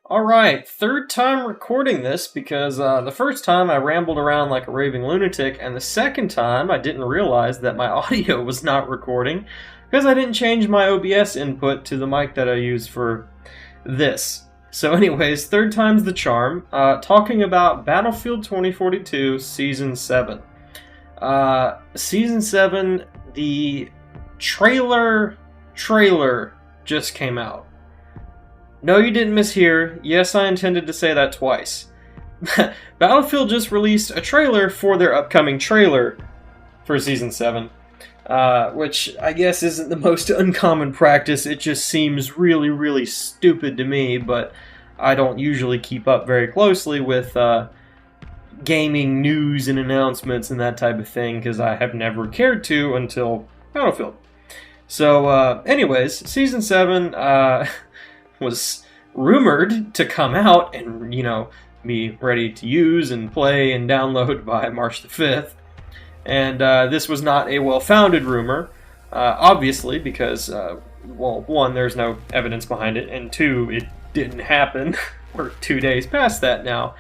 Alright, third time recording this because the first time I rambled around like a raving lunatic, and the second time I didn't realize that my audio was not recording because I didn't change my OBS input to the mic that I use for this. So anyways, third time's the charm, talking about Battlefield 2042 Season 7. Season 7, the trailer just came out. No, you didn't mishear. Yes, I intended to say that twice. Battlefield just released a trailer for their upcoming trailer for Season 7, which I guess isn't the most uncommon practice. It just seems really, really stupid to me, but I don't usually keep up very closely with gaming news and announcements and that type of thing, because I have never cared to until Battlefield. So, anyways, Season 7, was rumored to come out and, be ready to use and play and download by March the 5th. And this was not a well-founded rumor, obviously, because, well, one, there's no evidence behind it, and two, it didn't happen. We're 2 days past that now,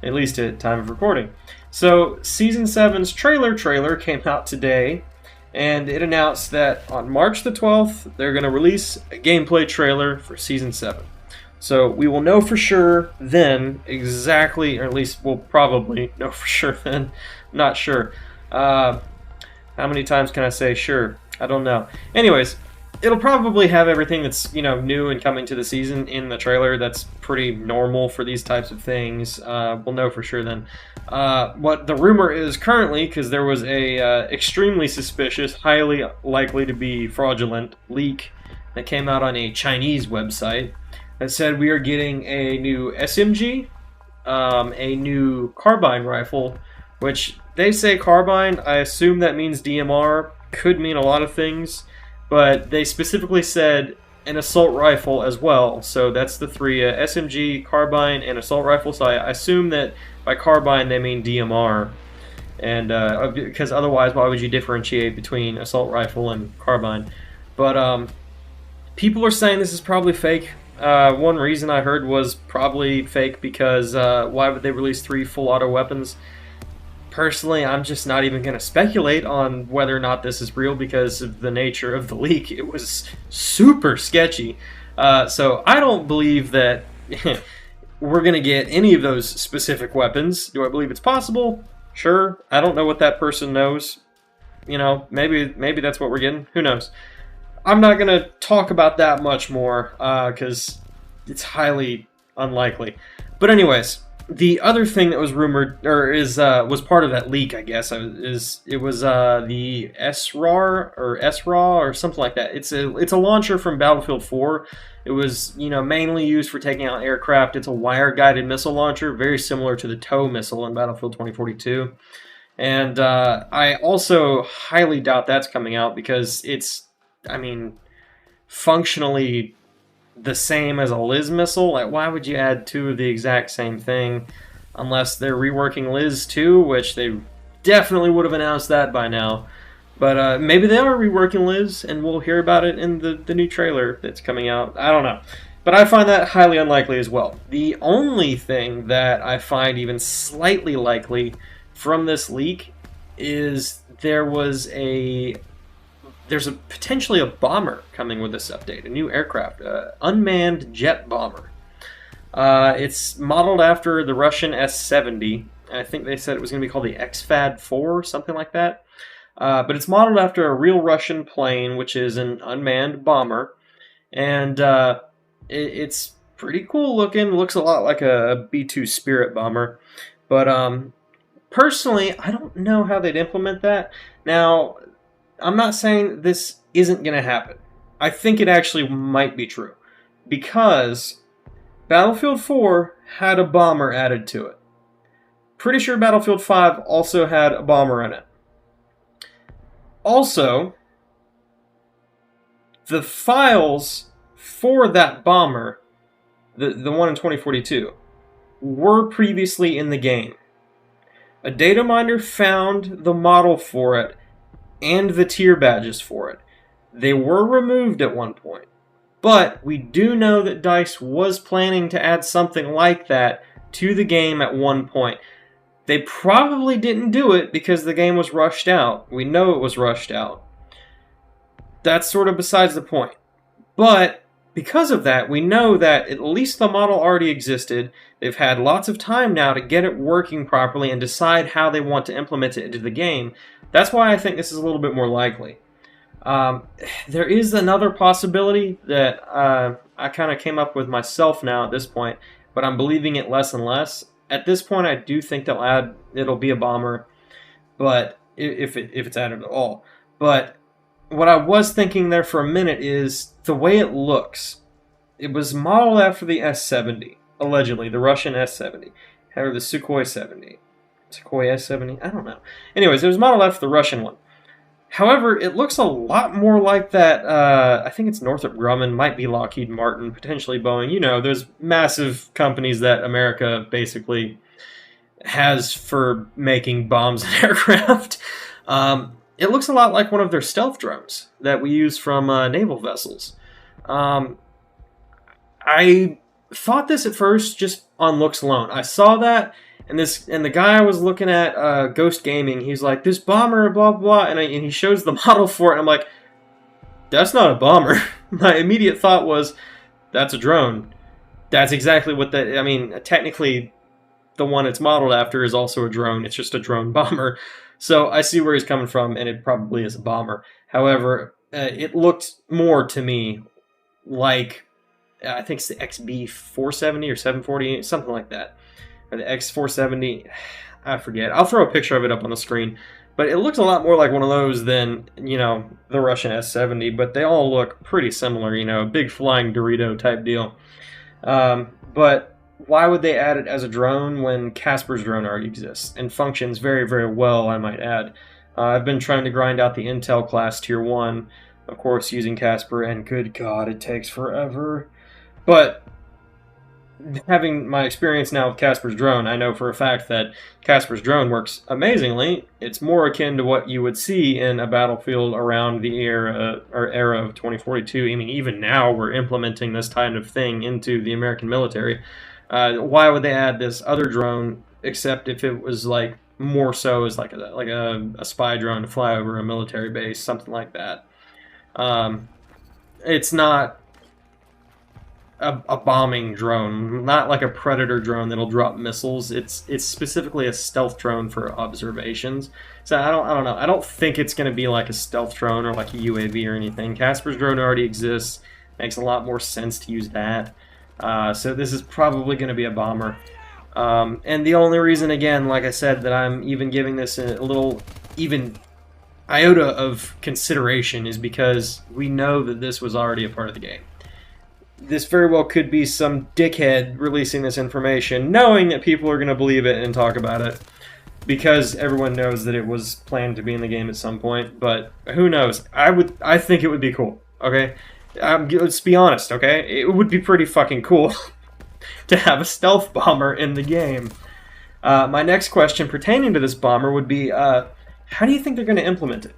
at least at time of recording. So, Season 7's trailer came out today, and it announced that on March the 12th, they're going to release a gameplay trailer for Season 7. So we will know for sure then exactly, or at least we'll probably know for sure then. Not sure. How many times can I say sure? I don't know. Anyways, it'll probably have everything that's, new and coming to the season in the trailer. That's pretty normal for these types of things. We'll know for sure then. What the rumor is currently, because there was a extremely suspicious, highly likely to be fraudulent leak that came out on a Chinese website that said we are getting a new SMG, a new carbine rifle, which they say carbine. I assume that means DMR. Could mean a lot of things, but they specifically said an assault rifle as well. So that's the three, SMG, carbine, and assault rifle. So I assume that by carbine they mean DMR, and because otherwise why would you differentiate between assault rifle and carbine? But people are saying this is probably fake. One reason I heard was probably fake because why would they release 3 full auto weapons? Personally, I'm just not even going to speculate on whether or not this is real because of the nature of the leak. It was super sketchy. So I don't believe that we're going to get any of those specific weapons. Do I believe it's possible? Sure. I don't know what that person knows. Maybe that's what we're getting. Who knows? I'm not going to talk about that much more because it's highly unlikely. But anyways, the other thing that was rumored, or was part of that leak, I guess, is it was the SRAW or something like that. It's a launcher from Battlefield 4. It was mainly used for taking out aircraft. It's a wire-guided missile launcher, very similar to the TOW missile in Battlefield 2042. And I also highly doubt that's coming out because it's, functionally the same as a Liz missile. Like, why would you add 2 of the exact same thing unless they're reworking Liz 2, which they definitely would have announced that by now. But maybe they are reworking Liz, and we'll hear about it in the new trailer that's coming out. I don't know. But I find that highly unlikely as well. The only thing that I find even slightly likely from this leak is there's potentially a bomber coming with this update, a new aircraft, unmanned jet bomber. It's modeled after the Russian S-70. I think they said it was going to be called the XFAD-4, something like that. But it's modeled after a real Russian plane, which is an unmanned bomber. And it's pretty cool looking. It looks a lot like a B-2 Spirit bomber. But personally, I don't know how they'd implement that. Now, I'm not saying this isn't going to happen. I think it actually might be true. Because Battlefield 4 had a bomber added to it. Pretty sure Battlefield 5 also had a bomber in it. Also, the files for that bomber, the one in 2042, were previously in the game. A data miner found the model for it and the tier badges for it. They were removed at one point, But we do know that DICE was planning to add something like that to the game at one point. They probably didn't do it because the game was rushed out. We know it was rushed out. That's sort of besides the point. But because of that, we know that at least the model already existed. They've had lots of time now to get it working properly and decide how they want to implement it into the game. That's why I think this is a little bit more likely. There is another possibility that I kind of came up with myself now at this point, but I'm believing it less and less. At this point, I do think it'll be a bomber, but if it's added at all. But what I was thinking there for a minute is the way it looks. It was modeled after the S-70, allegedly, the Russian S-70, or the Sukhoi 70. Sukhoi S-70? I don't know. Anyways, it was modeled after the Russian one. However, it looks a lot more like that, I think it's Northrop Grumman, might be Lockheed Martin, potentially Boeing. You know, there's massive companies that America basically has for making bombs and aircraft. It looks a lot like one of their stealth drones that we use from naval vessels. I thought this at first just on looks alone. I saw that, and the guy I was looking at, Ghost Gaming, he's like, this bomber, blah, blah, and he shows the model for it, and I'm like, that's not a bomber. My immediate thought was, that's a drone. That's exactly what I mean, technically, the one it's modeled after is also a drone. It's just a drone bomber. So I see where he's coming from, and it probably is a bomber. However, it looked more to me like, I think it's the XB470 or 740, something like that. Or the X470, I forget. I'll throw a picture of it up on the screen. But it looks a lot more like one of those than, you know, the Russian S-70. But they all look pretty similar, you know, big flying Dorito type deal. But why would they add it as a drone when Casper's drone already exists and functions very, very well, I might add. I've been trying to grind out the Intel class Tier 1, of course, using Casper, and good God, it takes forever. But having my experience now with Casper's drone, I know for a fact that Casper's drone works amazingly. It's more akin to what you would see in a battlefield around the era of 2042. I mean, even now we're implementing this kind of thing into the American military. Why would they add this other drone, except if it was like more so as like a spy drone to fly over a military base, something like that. It's not a bombing drone, not like a Predator drone that'll drop missiles. It's specifically a stealth drone for observations. So I don't know. I don't think it's going to be like a stealth drone or like a UAV or anything. Casper's drone already exists. Makes a lot more sense to use that. So this is probably going to be a bomber. And the only reason, again, like I said, that I'm even giving this a little even iota of consideration is because we know that this was already a part of the game. This very well could be some dickhead releasing this information, knowing that people are going to believe it and talk about it, because everyone knows that it was planned to be in the game at some point. But who knows? I think it would be cool. Okay, let's be honest. Okay, it would be pretty fucking cool to have a stealth bomber in the game. My next question pertaining to this bomber would be, how do you think they're going to implement it?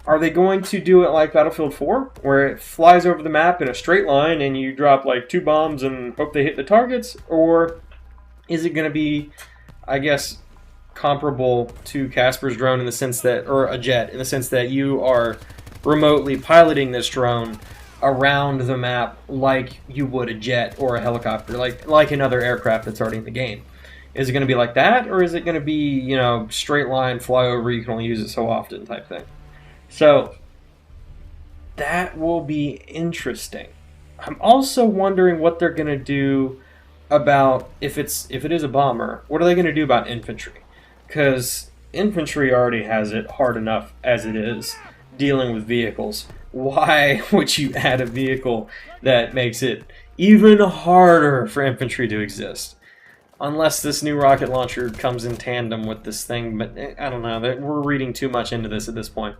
Are they going to do it like Battlefield 4, where it flies over the map in a straight line and you drop like 2 bombs and hope they hit the targets? Or is it going to be, I guess, comparable to Casper's drone in the sense that, or a jet, in the sense that you are remotely piloting this drone around the map like you would a jet or a helicopter, like another aircraft that's already in the game? Is it going to be like that, or is it going to be, you know, straight line, fly over, you can only use it so often type thing? So, that will be interesting. I'm also wondering what they're going to do about, if it is a bomber, what are they going to do about infantry? Because infantry already has it hard enough as it is dealing with vehicles. Why would you add a vehicle that makes it even harder for infantry to exist? Unless this new rocket launcher comes in tandem with this thing, but I don't know. We're reading too much into this at this point.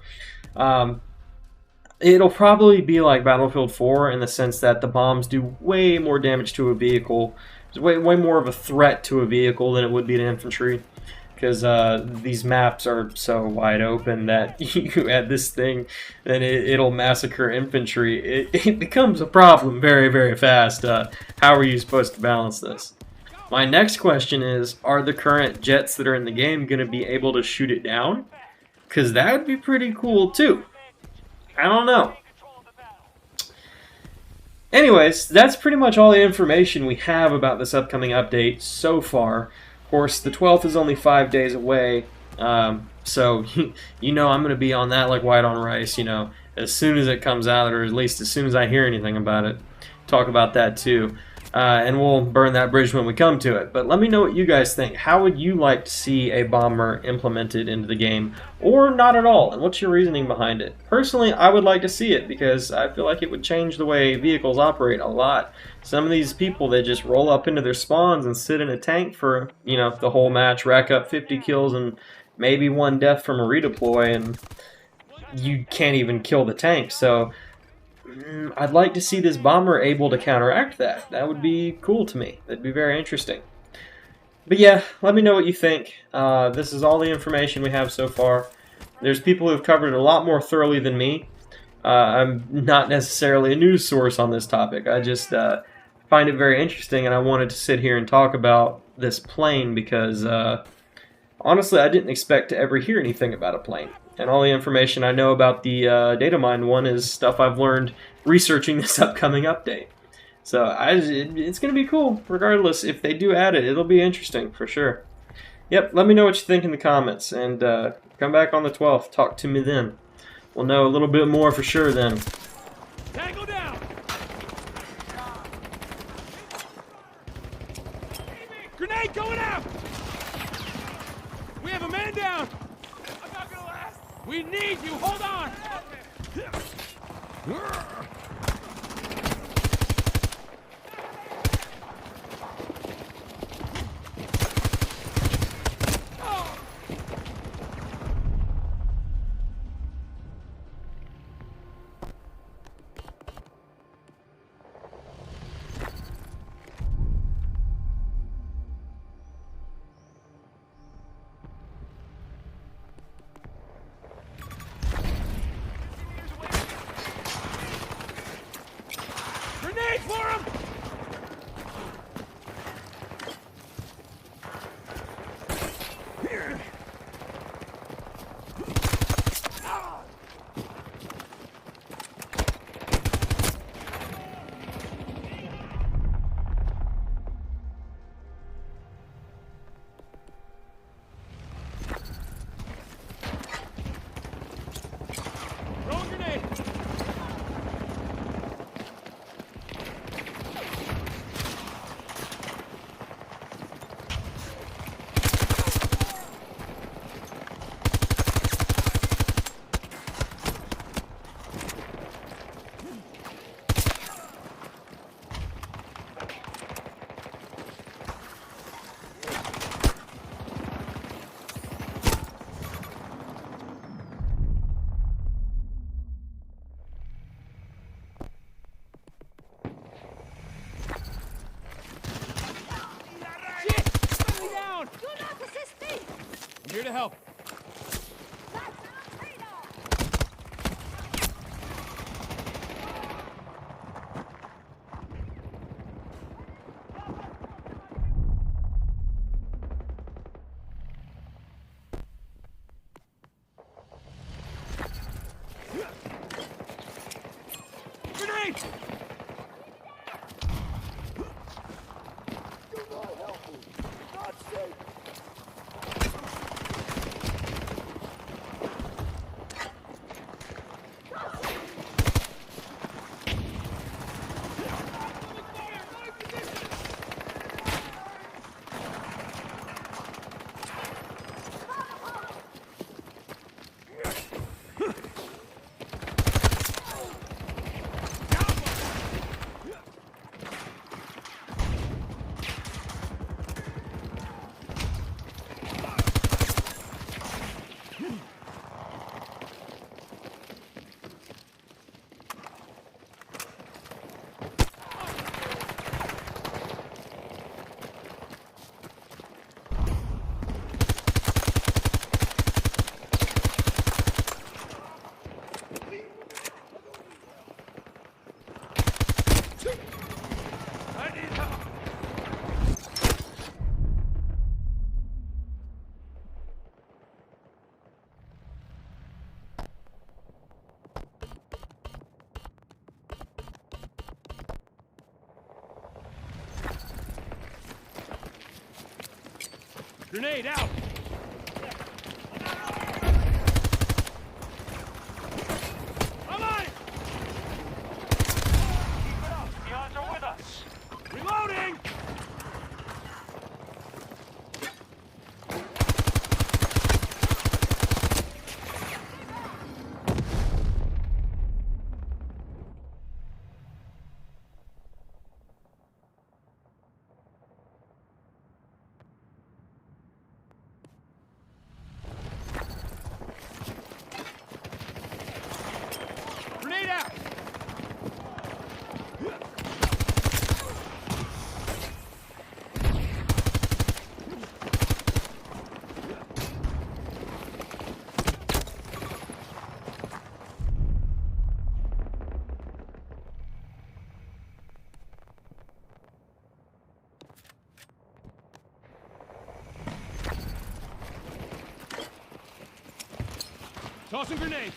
It'll probably be like Battlefield 4 in the sense that the bombs do way more damage to a vehicle. It's way more of a threat to a vehicle than it would be to infantry. because these maps are so wide open that you add this thing, then it'll massacre infantry. It becomes a problem very, very fast. How are you supposed to balance this? My next question is, are the current jets that are in the game going to be able to shoot it down? Because that would be pretty cool too. I don't know. Anyways, that's pretty much all the information we have about this upcoming update so far. Of course, the 12th is only 5 days away, so you know I'm going to be on that like white on rice, you know, as soon as it comes out, or at least as soon as I hear anything about it. Talk about that too. And we'll burn that bridge when we come to it. But let me know what you guys think. How would you like to see a bomber implemented into the game, or not at all? And what's your reasoning behind it? Personally, I would like to see it because I feel like it would change the way vehicles operate a lot. Some of these people, they just roll up into their spawns and sit in a tank for, you know, the whole match, rack up 50 kills and maybe 1 death from a redeploy, and you can't even kill the tank. So I'd like to see this bomber able to counteract that. That would be cool to me. That'd be very interesting. But yeah, let me know what you think. This is all the information we have so far. There's people who've covered it a lot more thoroughly than me. I'm not necessarily a news source on this topic. I just find it very interesting, and I wanted to sit here and talk about this plane because honestly, I didn't expect to ever hear anything about a plane. And all the information I know about the data mine one is stuff I've learned researching this upcoming update. So it's going to be cool, regardless. If they do add it, it'll be interesting, for sure. Yep, let me know what you think in the comments, and come back on the 12th. Talk to me then. We'll know a little bit more for sure then. Tango down! Grenade going out! We have a man down! I'm not gonna last! We need you! Hold on! Grenade for him! Here. Throwing grenade! Do not assist me! I'm here to help. Grenade! Do not help me. Not safe. Grenade out! I'm on it! Keep it up. The odds are with us. Reloading! Grenade out! Tossing grenade!